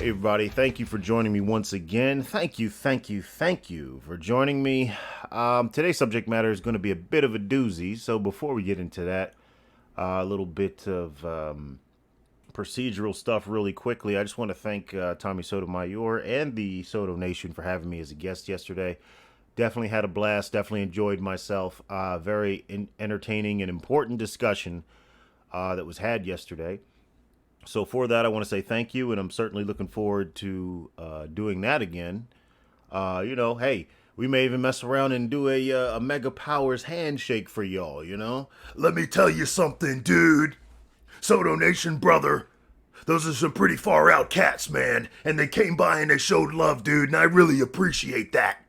everybody. Thank you for joining me once again. Thank you for joining me. Today's subject matter is going to be a bit of a doozy. So before we get into that, a little bit of procedural stuff really quickly. I just want to thank Tommy Sotomayor and the Soto Nation for having me as a guest yesterday. Definitely had a blast. Definitely enjoyed myself. Very entertaining and important discussion that was had yesterday. So for that, I want to say thank you, and I'm certainly looking forward to doing that again. Hey, we may even mess around and do a Mega Powers handshake for y'all, you know? Let me tell you something, dude. Soto Nation, brother. Those are some pretty far out cats, man. And they came by and they showed love, dude, and I really appreciate that.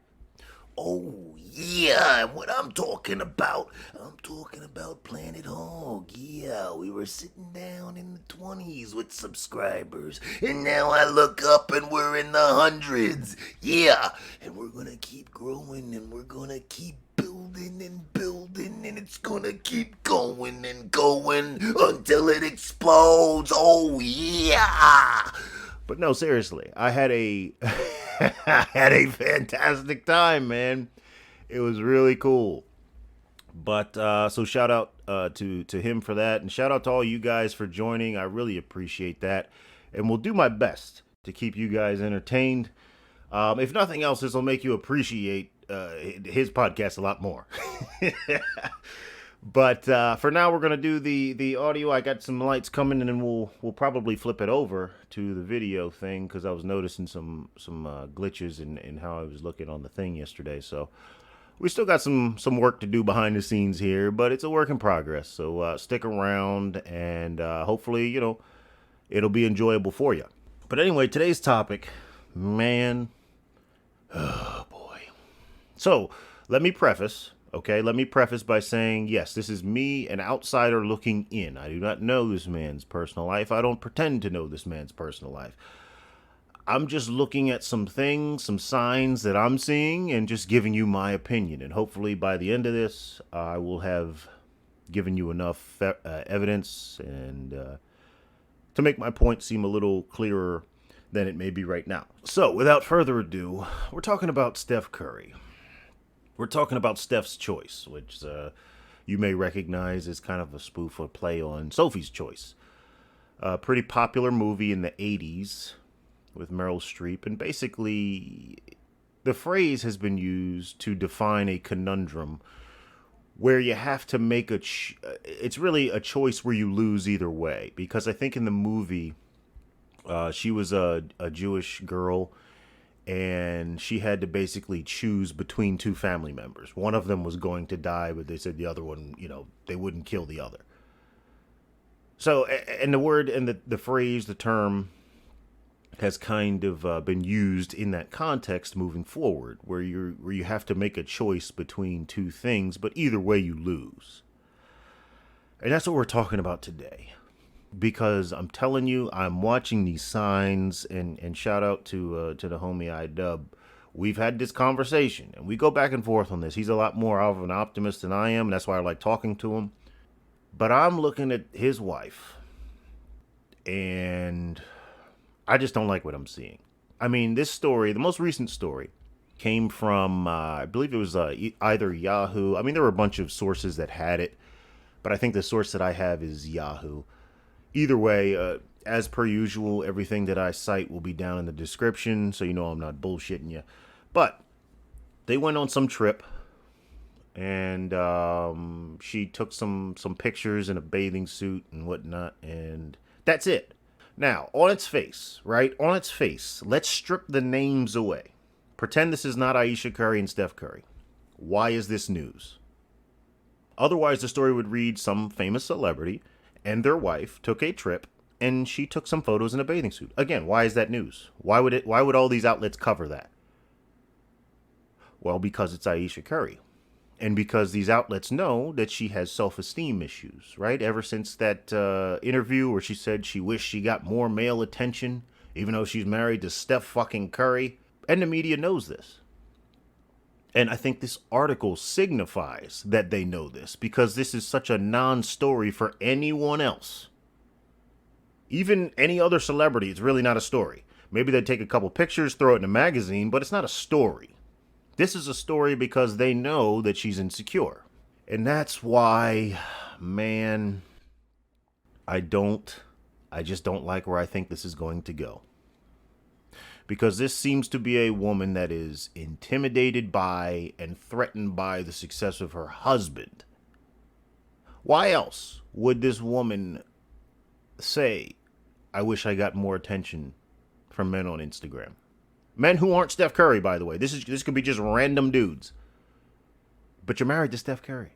Oh, yeah, what I'm talking about Planet Hog. Yeah, we were sitting down in the 20s with subscribers, and now I look up and we're in the hundreds. Yeah, and we're gonna keep growing, and we're gonna keep building and building, and it's gonna keep going and going until it explodes. Oh, yeah. But no, seriously, I had a I had a fantastic time, man. It was really cool. But so shout out to him for that, and shout out to all you guys for joining. I really appreciate that, and will do my best to keep you guys entertained. If nothing else, this will make you appreciate his podcast a lot more. But for now, we're gonna do the audio. I got some lights coming, and then we'll probably flip it over to the video thing because I was noticing some glitches in how I was looking on the thing yesterday. So we still got some work to do behind the scenes here, but it's a work in progress. So stick around, and hopefully, it'll be enjoyable for you. But anyway, today's topic, man, oh boy. So let me preface by saying, yes, this is me, an outsider looking in. I do not know this man's personal life. I don't pretend to know this man's personal life. I'm just looking at some things, some signs that I'm seeing, and just giving you my opinion. And hopefully by the end of this, I will have given you enough evidence and to make my point seem a little clearer than it may be right now. So without further ado, we're talking about Steph Curry. We're talking about Steph's Choice, which you may recognize as kind of a spoof or play on Sophie's Choice. A pretty popular movie in the 80s with Meryl Streep. And basically, the phrase has been used to define a conundrum where you have to make it's really a choice where you lose either way. Because I think in the movie, she was a Jewish girl, and she had to basically choose between two family members. One of them was going to die, but they said the other one, they wouldn't kill the other. So, and the word and the phrase, the term has kind of been used in that context moving forward, where you have to make a choice between two things, but either way you lose. And that's what we're talking about today. Because I'm telling you, I'm watching these signs, and shout out to the homie iDub. We've had this conversation, and we go back and forth on this. He's a lot more of an optimist than I am, and that's why I like talking to him. But I'm looking at his wife, and I just don't like what I'm seeing. I mean, this story, the most recent story, came from, I believe it was either Yahoo. I mean, there were a bunch of sources that had it, but I think the source that I have is Yahoo. Either way, as per usual, everything that I cite will be down in the description, so you know I'm not bullshitting you. But they went on some trip, and she took some pictures in a bathing suit and whatnot, and that's it. Now, on its face, right? On its face, let's strip the names away. Pretend this is not Ayesha Curry and Steph Curry. Why is this news? Otherwise, the story would read some famous celebrity and their wife took a trip, and she took some photos in a bathing suit. Again, why is that news? Why would all these outlets cover that? Well, because it's Ayesha Curry. And because these outlets know that she has self-esteem issues, right? Ever since that interview where she said she wished she got more male attention, even though she's married to Steph fucking Curry. And the media knows this. And I think this article signifies that they know this, because this is such a non-story for anyone else. Even any other celebrity, it's really not a story. Maybe they'd take a couple pictures, throw it in a magazine, but it's not a story. This is a story because they know that she's insecure. And that's why, man, I just don't like where I think this is going to go. Because this seems to be a woman that is intimidated by and threatened by the success of her husband. Why else would this woman say, I wish I got more attention from men on Instagram? Men who aren't Steph Curry, by the way. This could be just random dudes. But you're married to Steph Curry.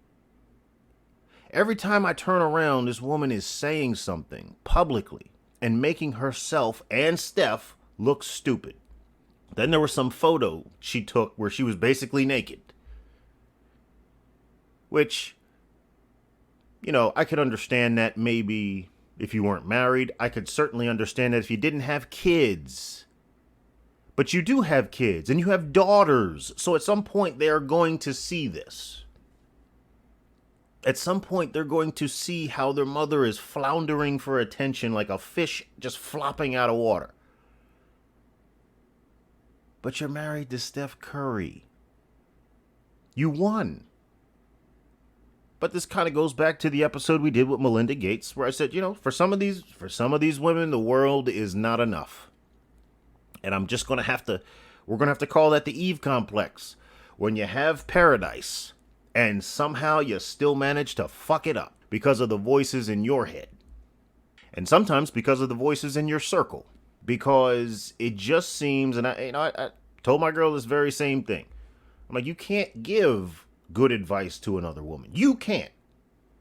Every time I turn around, this woman is saying something publicly and making herself and Steph look stupid. Then there was some photo she took where she was basically naked. Which, I could understand that maybe if you weren't married. I could certainly understand that if you didn't have kids. But you do have kids and you have daughters. So at some point they are going to see this. At some point they're going to see how their mother is floundering for attention like a fish just flopping out of water. But you're married to Steph Curry. You won. But this kind of goes back to the episode we did with Melinda Gates, where I said, for some of these women, the world is not enough. And I'm just we're going to have to call that the Eve complex. When you have paradise and somehow you still manage to fuck it up because of the voices in your head. And sometimes because of the voices in your circle. Because it just seems, and I told my girl this very same thing. I'm like, you can't give good advice to another woman. You can't.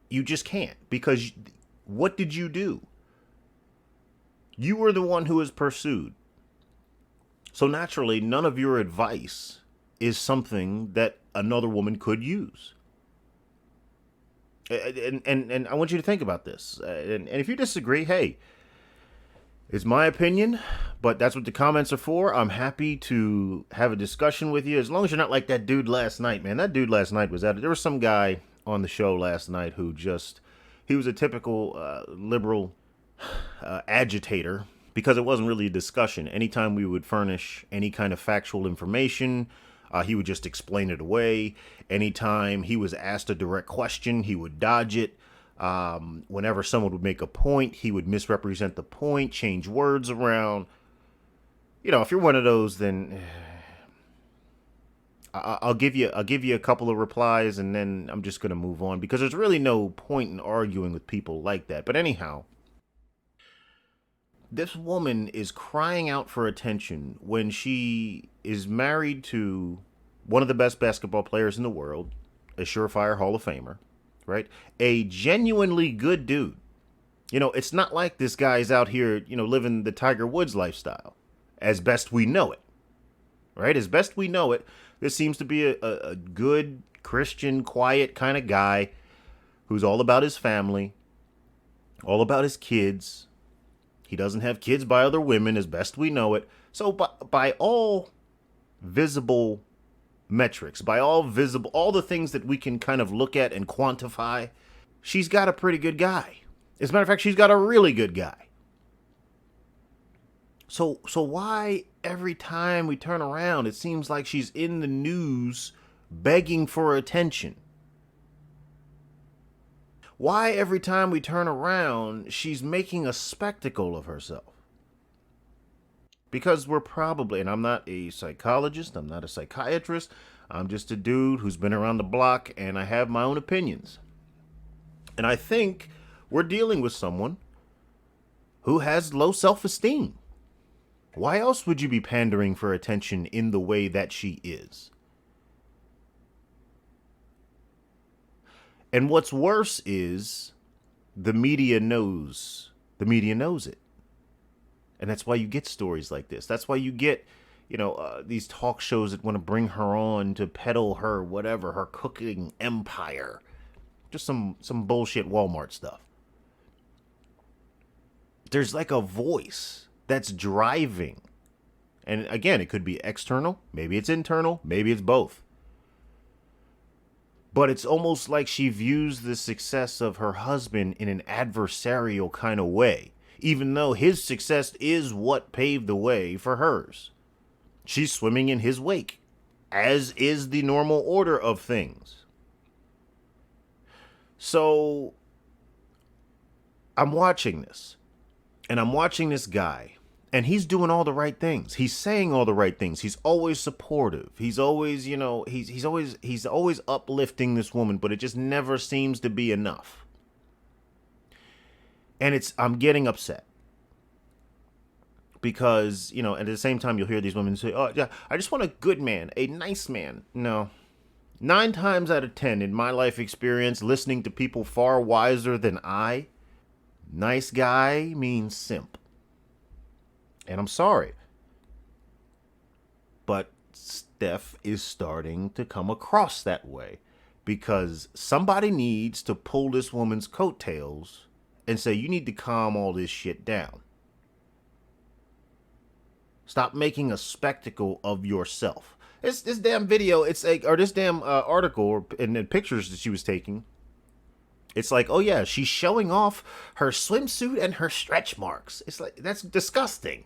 You just can't. Because what did you do? You were the one who was pursued. So naturally, none of your advice is something that another woman could use. And I want you to think about this. And if you disagree, hey, it's my opinion, but that's what the comments are for. I'm happy to have a discussion with you, as long as you're not like that dude last night, man. That dude last night was at it. There was some guy on the show last night who he was a typical liberal agitator, because it wasn't really a discussion. Anytime we would furnish any kind of factual information, he would just explain it away. Anytime he was asked a direct question, he would dodge it. Whenever someone would make a point, he would misrepresent the point, change words around. If you're one of those, then I'll give you a couple of replies, and then I'm just gonna move on, because there's really no point in arguing with people like that. But anyhow, this woman is crying out for attention when she is married to one of the best basketball players in the world, a surefire Hall of Famer. Right? A genuinely good dude. It's not like this guy's out here, living the Tiger Woods lifestyle. As best we know it. Right? As best we know it, this seems to be a good, Christian, quiet kind of guy who's all about his family, all about his kids. He doesn't have kids by other women, as best we know it. So by all visible metrics, by all the things that we can kind of look at and quantify, she's got a pretty good guy. As a matter of fact, she's got a really good guy. So why every time we turn around, it seems like she's in the news begging for attention? Why every time we turn around, she's making a spectacle of herself? Because we're probably, and I'm not a psychologist, I'm not a psychiatrist, I'm just a dude who's been around the block, and I have my own opinions. And I think we're dealing with someone who has low self-esteem. Why else would you be pandering for attention in the way that she is? And what's worse is the media knows it. And that's why you get stories like this. That's why you get, these talk shows that want to bring her on to peddle her her cooking empire. Just some bullshit Walmart stuff. There's like a voice that's driving. And again, it could be external. Maybe it's internal. Maybe it's both. But it's almost like she views the success of her husband in an adversarial kind of way. even though his success is what paved the way for hers. She's swimming in his wake, as is the normal order of things. So I'm watching this, and I'm watching this guy, and he's doing all the right things. He's saying all the right things. He's always supportive. He's always, he's always uplifting this woman, but it just never seems to be enough. And I'm getting upset. Because, at the same time, you'll hear these women say, oh, yeah, I just want a good man, a nice man. No. 9 times out of 10 in my life experience, listening to people far wiser than I, nice guy means simp. And I'm sorry. But Steph is starting to come across that way. Because somebody needs to pull this woman's coattails and say, you need to calm all this shit down. Stop making a spectacle of yourself. This damn video, this damn article and the pictures that she was taking. It's like, oh yeah, she's showing off her swimsuit and her stretch marks. It's like, that's disgusting.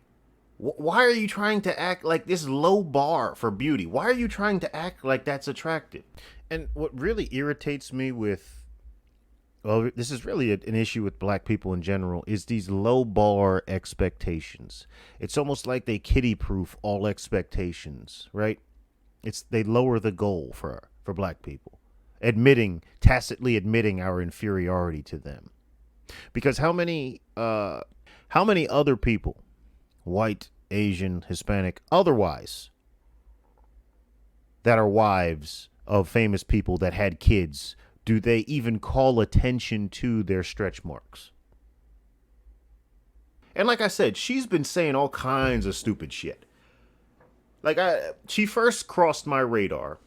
Why are you trying to act like this low bar for beauty? Why are you trying to act like that's attractive? And what really irritates me this is really an issue with black people in general, is these low bar expectations. It's almost like they kiddie-proof all expectations, right? They lower the goal for black people, tacitly admitting our inferiority to them. Because how many other people, white, Asian, Hispanic, otherwise, that are wives of famous people that had kids, do they even call attention to their stretch marks? And like I said, she's been saying all kinds of stupid shit. She first crossed my radar.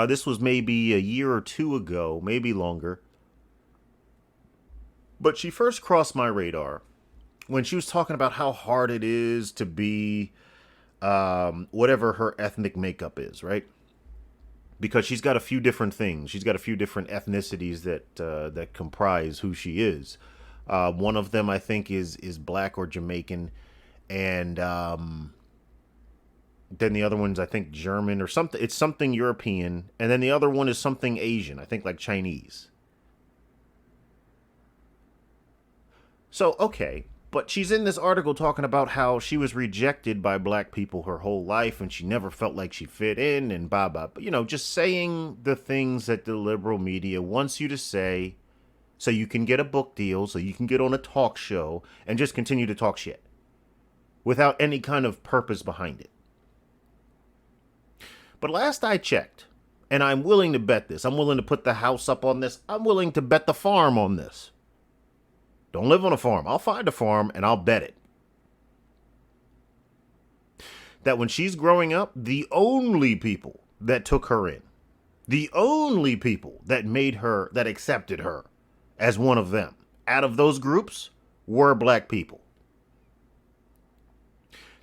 This was maybe a year or 2 ago, maybe longer. But she first crossed my radar when she was talking about how hard it is to be whatever her ethnic makeup is, right? Because she's got a few different things. She's got a few different ethnicities that comprise who she is. One of them, I think, is black or Jamaican, and then the other one's, I think, German or something. It's something European, and then the other one is something Asian. I think like Chinese. So okay. But she's in this article talking about how she was rejected by black people her whole life and she never felt like she fit in and blah, blah. But, just saying the things that the liberal media wants you to say so you can get a book deal, so you can get on a talk show and just continue to talk shit without any kind of purpose behind it. But last I checked, and I'm willing to bet this, I'm willing to put the house up on this, I'm willing to bet the farm on this. Don't live on a farm. I'll find a farm and I'll bet it. That when she's growing up, the only people that took her in, the only people that accepted her as one of them out of those groups were black people.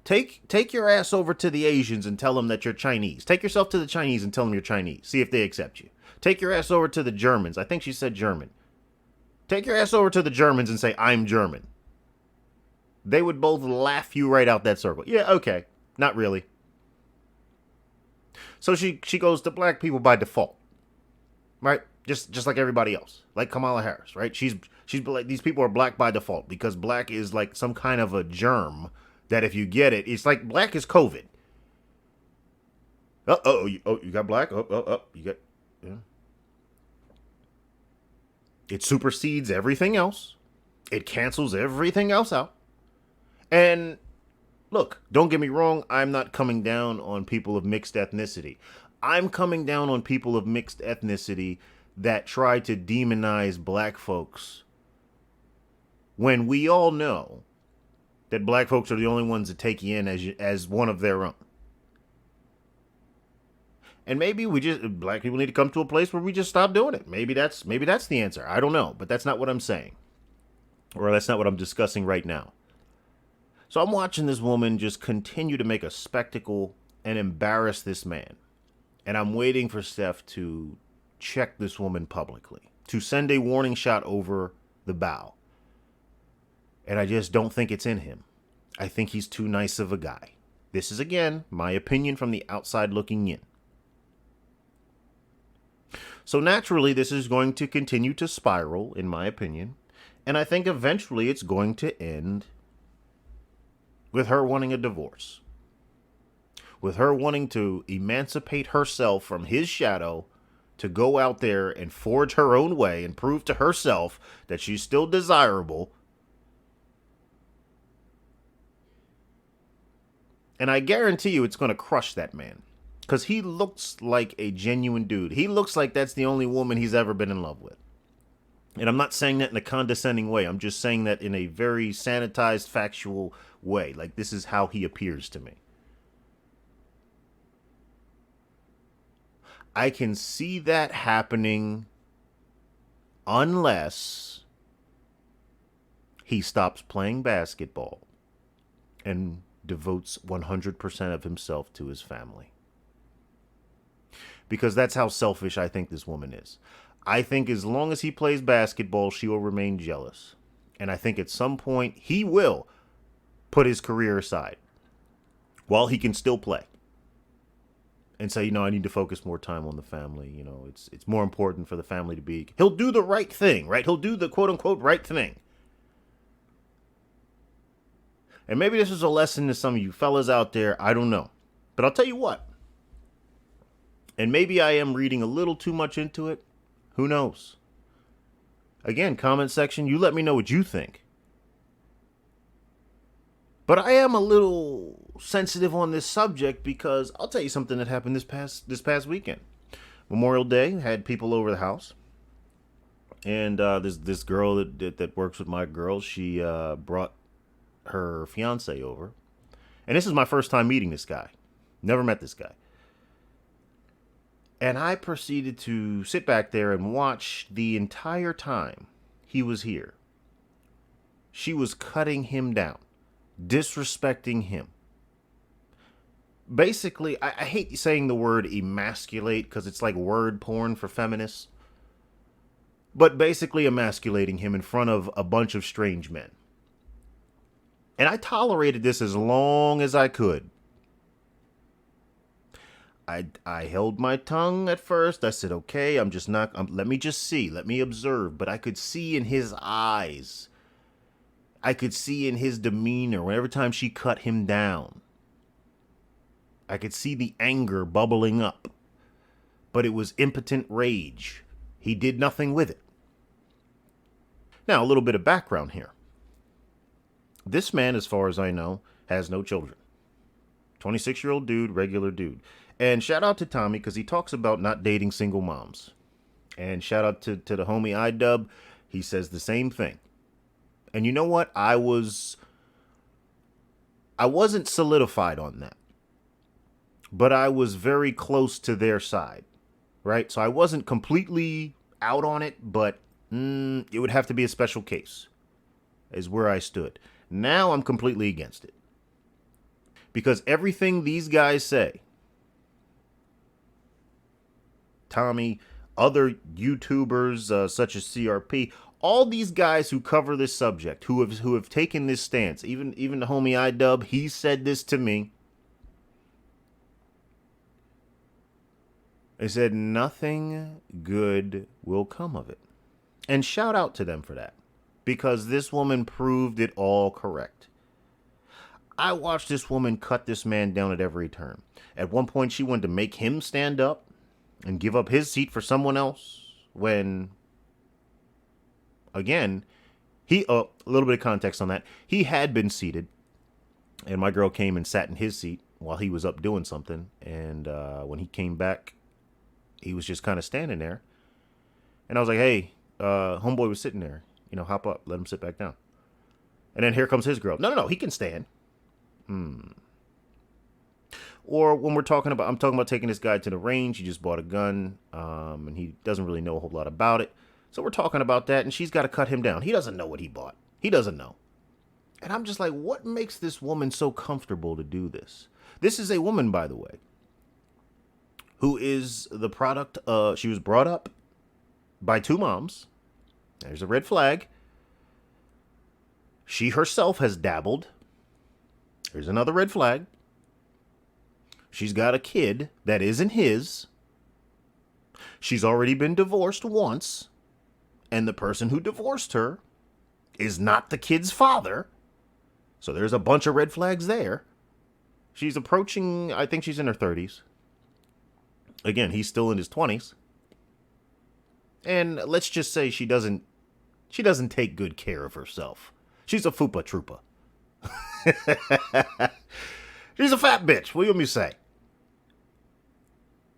Take your ass over to the Asians and tell them that you're Chinese. Take yourself to the Chinese and tell them you're Chinese. See if they accept you. Take your ass over to the Germans. I think she said German. Take your ass over to the Germans and say, I'm German. They would both laugh you right out that circle. Yeah, okay. Not really. So she goes to black people by default. Right? Just like everybody else. Like Kamala Harris, right? She's like, these people are black by default because black is like some kind of a germ that if you get it, it's like black is COVID. You got black? You got... Yeah. It supersedes everything else. It cancels everything else out. And look, don't get me wrong. I'm not coming down on people of mixed ethnicity. I'm coming down on people of mixed ethnicity that try to demonize black folks when we all know that black folks are the only ones that take you in as one of their own. And maybe black people need to come to a place where we just stop doing it. Maybe that's the answer. I don't know, but that's not what I'm saying. Or that's not what I'm discussing right now. So I'm watching this woman just continue to make a spectacle and embarrass this man. And I'm waiting for Steph to check this woman publicly, to send a warning shot over the bow. And I just don't think it's in him. I think he's too nice of a guy. This is, again, my opinion from the outside looking in. So naturally, this is going to continue to spiral, in my opinion. And I think eventually it's going to end with her wanting a divorce. With her wanting to emancipate herself from his shadow to go out there and forge her own way and prove to herself that she's still desirable. And I guarantee you it's going to crush that man. Because he looks like a genuine dude. He looks like that's the only woman he's ever been in love with. And I'm not saying that in a condescending way. I'm just saying that in a very sanitized, factual way. Like, this is how he appears to me. I can see that happening unless he stops playing basketball and devotes 100% of himself to his family. Because that's how selfish I think this woman is. I think as long as he plays basketball, she will remain jealous. And I think at some point he will put his career aside while he can still play. And say, I need to focus more time on the family. It's more important for the family to be. He'll do the right thing, right? He'll do the quote unquote right thing. And maybe this is a lesson to some of you fellas out there. I don't know. But I'll tell you what. And maybe I am reading a little too much into it. Who knows? Again, comment section, you let me know what you think. But I am a little sensitive on this subject because I'll tell you something that happened this past weekend. Memorial Day, had people over the house. And this girl that works with my girl, she brought her fiance over. And this is my first time meeting this guy. Never met this guy. And I proceeded to sit back there and watch the entire time he was here. She was cutting him down, disrespecting him. Basically, I hate saying the word emasculate because it's like word porn for feminists. But basically emasculating him in front of a bunch of strange men. And I tolerated this as long as I could. I held my tongue at first. I said, okay, I'm just not, let me just see, let me observe. But I could see in his eyes, I could see in his demeanor, whenever time she cut him down, I could see the anger bubbling up. But it was impotent rage. He did nothing with it. Now, a little bit of background here. This man, as far as I know, has no children. 26-year-old dude, regular dude. And shout out to Tommy because he talks about not dating single moms. And shout out to the homie iDub. He says the same thing. And you know what? I wasn't solidified on that. But I was very close to their side. Right? So I wasn't completely out on it, but it would have to be a special case. Is where I stood. Now I'm completely against it. Because everything these guys say, Tommy, other YouTubers such as CRP, all these guys who cover this subject, who have taken this stance, even the homie iDub, he said this to me. They said nothing good will come of it. And shout out to them for that. Because this woman proved it all correct. I watched this woman cut this man down at every turn. At one point, she wanted to make him stand up and give up his seat for someone else when, again, a little bit of context on that. He had been seated, and my girl came and sat in his seat while he was up doing something. And when he came back, he was just kind of standing there. And I was like, hey, homeboy was sitting there. Hop up, let him sit back down. And then here comes his girl. No, he can stand. Or when I'm talking about taking this guy to the range. He just bought a gun, and he doesn't really know a whole lot about it. So we're talking about that, and she's got to cut him down. He doesn't know what he bought. He doesn't know. And I'm just like, what makes this woman so comfortable to do this? This is a woman, by the way, who is the product she was brought up by two moms. There's a red flag. She herself has dabbled. Here's another red flag. She's got a kid that isn't his. She's already been divorced once. And the person who divorced her is not the kid's father. So there's a bunch of red flags there. She's approaching, I think she's in her 30s. Again, he's still in his 20s. And let's just say she doesn't take good care of herself. She's a fupa troopa. She's a fat bitch, what do you want me to say?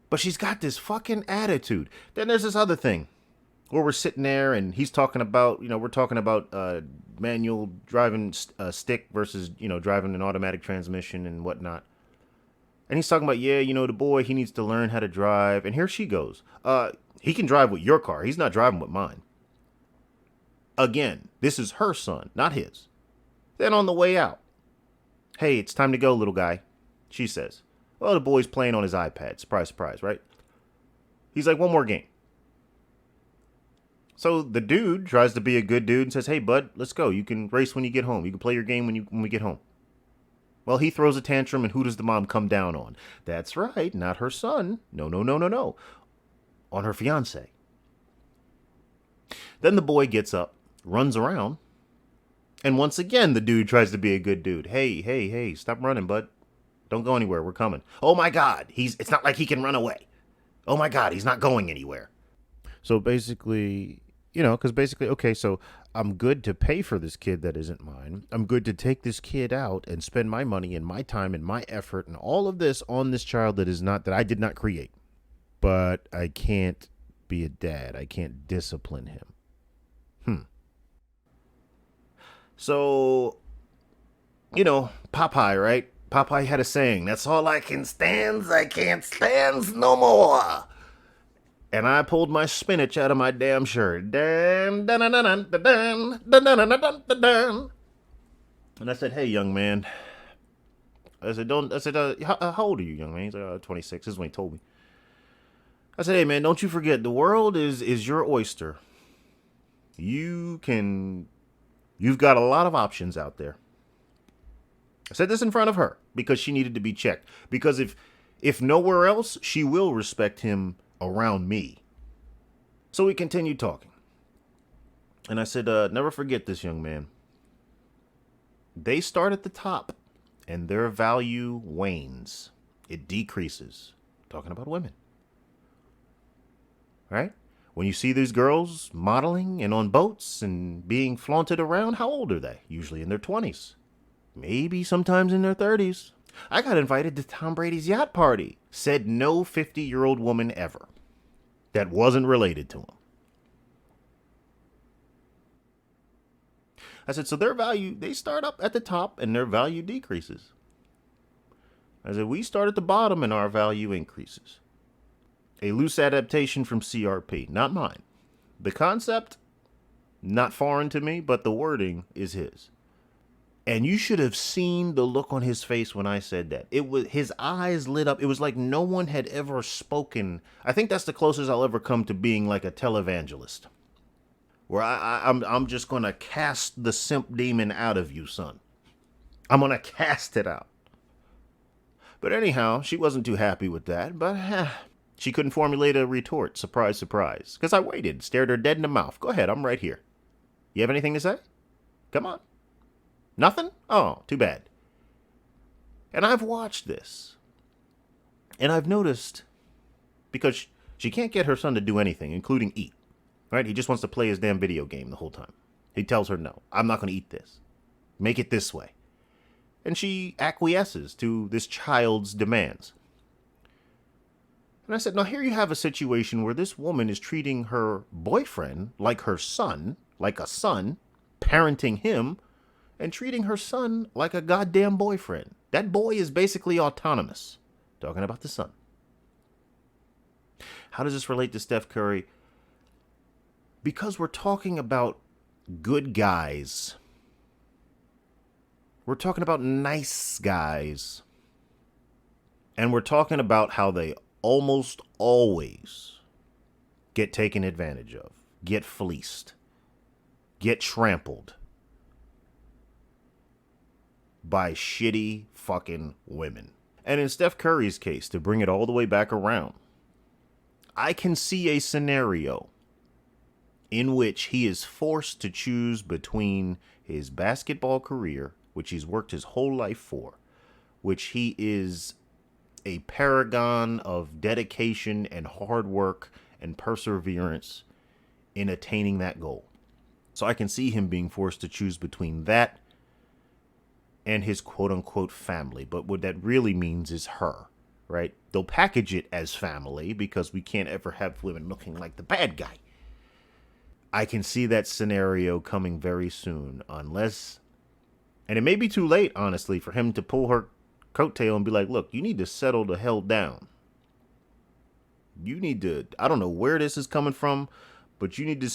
But she's got this fucking attitude. Then there's this other thing where we're sitting there and he's talking about, we're talking about manual driving stick versus, driving an automatic transmission and whatnot. And he's talking about, the boy, he needs to learn how to drive. And here she goes. He can drive with your car. He's not driving with mine. Again, this is her son, not his. Then on the way out, hey, it's time to go, little guy, she says. Well, the boy's playing on his iPad. Surprise, surprise, right? He's like, one more game. So the dude tries to be a good dude and says, hey, bud, let's go. You can race when you get home. You can play your game when we get home. Well, he throws a tantrum, and who does the mom come down on? That's right, not her son. No. On her fiance. Then the boy gets up, runs around, and once again, the dude tries to be a good dude. Hey, stop running, bud. Don't go anywhere. We're coming. Oh, my God. It's not like he can run away. Oh, my God. He's not going anywhere. So basically, okay, so I'm good to pay for this kid that isn't mine. I'm good to take this kid out and spend my money and my time and my effort and all of this on this child that I did not create. But I can't be a dad. I can't discipline him. So, Popeye, right? Popeye had a saying, that's all I can stands, I can't stands no more. And I pulled my spinach out of my damn shirt. And I said, hey, young man. I said, how old are you, young man? He's like, 26. This is when he told me. I said, hey, man, don't you forget, the world is your oyster. You've got a lot of options out there. I said this in front of her because she needed to be checked. Because if nowhere else, she will respect him around me. So we continued talking. And I said, never forget this, young man. They start at the top and their value wanes. It decreases. Talking about women. Right? When you see these girls modeling and on boats and being flaunted around, how old are they? Usually in their 20s. Maybe sometimes in their 30s. I got invited to Tom Brady's yacht party. Said no 50-year-old woman ever. That wasn't related to him. I said, so their value, they start up at the top and their value decreases. I said, we start at the bottom and our value increases. A loose adaptation from CRP, not mine. The concept, not foreign to me, but the wording is his. And you should have seen the look on his face when I said that. His eyes lit up. It was like no one had ever spoken. I think that's the closest I'll ever come to being like a televangelist. Where I'm just going to cast the simp demon out of you, son. I'm going to cast it out. But anyhow, she wasn't too happy with that. But she couldn't formulate a retort. Surprise, surprise. Because I waited, stared her dead in the mouth. Go ahead, I'm right here. You have anything to say? Come on. Nothing? Oh, too bad. And I've watched this. And I've noticed, because she can't get her son to do anything, including eat. Right? He just wants to play his damn video game the whole time. He tells her, no, I'm not going to eat this. Make it this way. And she acquiesces to this child's demands. And I said, now here you have a situation where this woman is treating her boyfriend like her son, like a son, parenting him, and treating her son like a goddamn boyfriend. That boy is basically autonomous. Talking about the son. How does this relate to Steph Curry? Because we're talking about good guys. We're talking about nice guys. And we're talking about how they almost always get taken advantage of, get fleeced, get trampled. by shitty fucking women. And in Steph Curry's case, to bring it all the way back around, I can see a scenario in which he is forced to choose between his basketball career, which he's worked his whole life for, which he is a paragon of dedication and hard work and perseverance in attaining that goal. So I can see him being forced to choose between that and his quote-unquote family. But what that really means is her, right? They'll package it as family because we can't ever have women looking like the bad guy. I can see that scenario coming very soon, unless, and it may be too late, honestly, for him to pull her coattail and be like, look, you need to settle the hell down. You need to, I don't know where this is coming from, but you need to,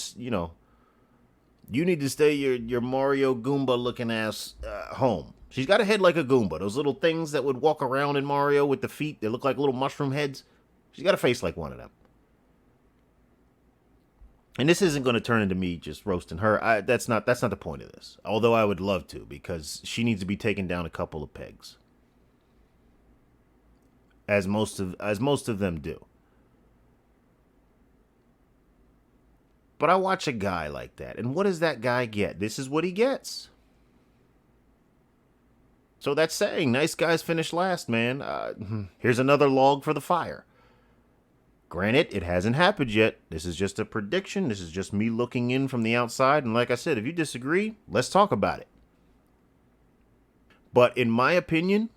you need to stay your Mario Goomba looking ass home. She's got a head like a Goomba. Those little things that would walk around in Mario with the feet that look like little mushroom heads. She's got a face like one of them. And this isn't going to turn into me just roasting her. That's not the point of this. Although I would love to, because she needs to be taken down a couple of pegs, as most of them do. But I watch a guy like that, and what does that guy get? This is what he gets. So that's saying nice guys finish last, man. Here's another log for the fire. Granted, it hasn't happened yet. This is just a prediction. This is just me looking in from the outside. And like I said, if you disagree, let's talk about it. But in my opinion,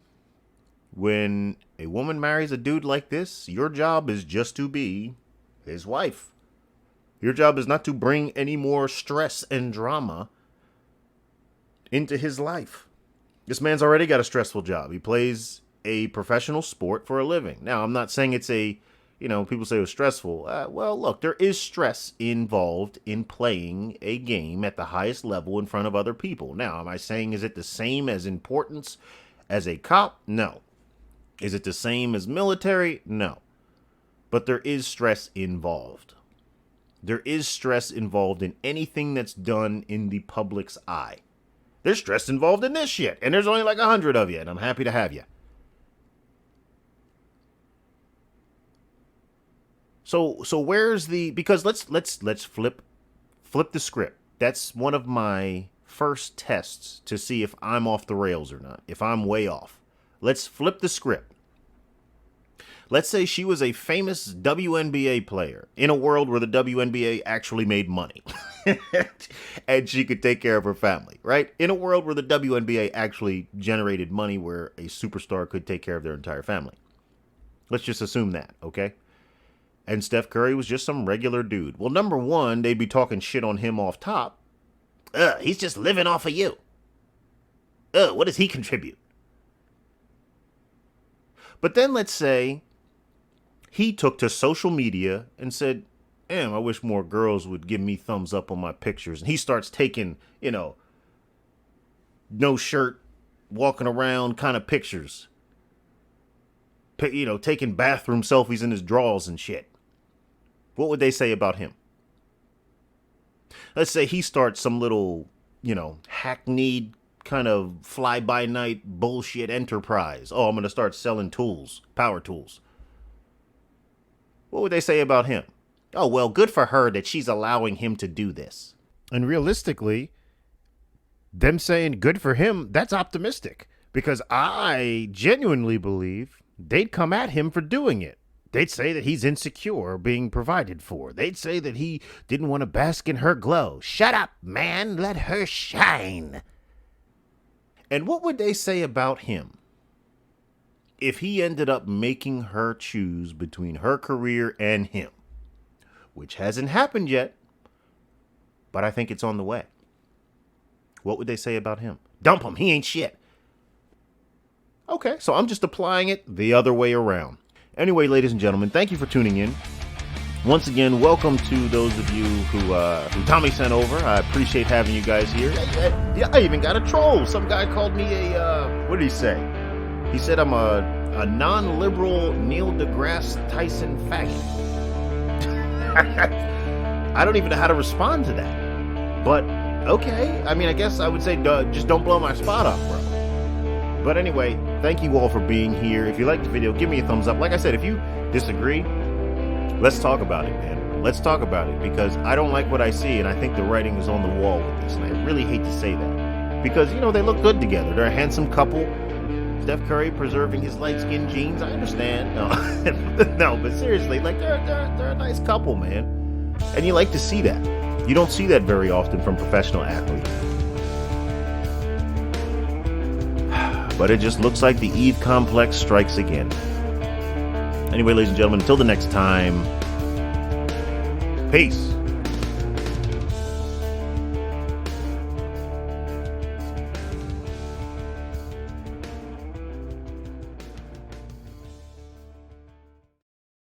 when a woman marries a dude like this, your job is just to be his wife. Your job is not to bring any more stress and drama into his life. This man's already got a stressful job. He plays a professional sport for a living. Now, I'm not saying it's people say it was stressful. Well, look, there is stress involved in playing a game at the highest level in front of other people. Now, am I saying is it the same as importance as a cop? No. Is it the same as military? No. But there is stress involved. There is stress involved in anything that's done in the public's eye. There's stress involved in this shit, and there's only like 100 of you, and I'm happy to have you. So where's the, because let's flip the script. That's one of my first tests to see if I'm off the rails or not, if I'm way off. Let's flip the script. Let's say she was a famous WNBA player in a world where the WNBA actually made money and she could take care of her family, right? In a world where the WNBA actually generated money where a superstar could take care of their entire family. Let's just assume that, okay? And Steph Curry was just some regular dude. Well, number one, they'd be talking shit on him off top. He's just living off of you. What does he contribute? But then let's say he took to social media and said, damn, I wish more girls would give me thumbs up on my pictures. And he starts taking, no shirt, walking around kind of pictures. Taking bathroom selfies in his drawers and shit. What would they say about him? Let's say he starts some little, hackneyed kind of fly-by-night bullshit enterprise. Oh, I'm going to start selling tools, power tools. What would they say about him? Oh, well, good for her that she's allowing him to do this. And realistically, them saying good for him, that's optimistic. Because I genuinely believe they'd come at him for doing it. They'd say that he's insecure being provided for. They'd say that he didn't want to bask in her glow. Shut up, man. Let her shine. And what would they say about him if he ended up making her choose between her career and him? Which hasn't happened yet, but I think it's on the way. What would they say about him? Dump him. He ain't shit. Okay, so I'm just applying it the other way around. Anyway, ladies and gentlemen, thank you for tuning in. Once again, welcome to those of you who Tommy sent over. I appreciate having you guys here. Yeah, I even got a troll. Some guy called me what did he say? He said I'm a non-liberal Neil deGrasse Tyson faggot. I don't even know how to respond to that. But, okay. I mean, I guess I would say just don't blow my spot up, bro. But anyway, thank you all for being here. If you liked the video, give me a thumbs up. Like I said, if you disagree, let's talk about it, man. Let's talk about it, because I don't like what I see, and I think the writing is on the wall with this, and I really hate to say that. Because, you know, they look good together. They're a handsome couple. Steph Curry preserving his light-skinned genes, I understand. No, no, but seriously, like, they're a nice couple, man. And you like to see that. You don't see that very often from professional athletes. But it just looks like the Eve complex strikes again. Anyway, ladies and gentlemen, until the next time, peace.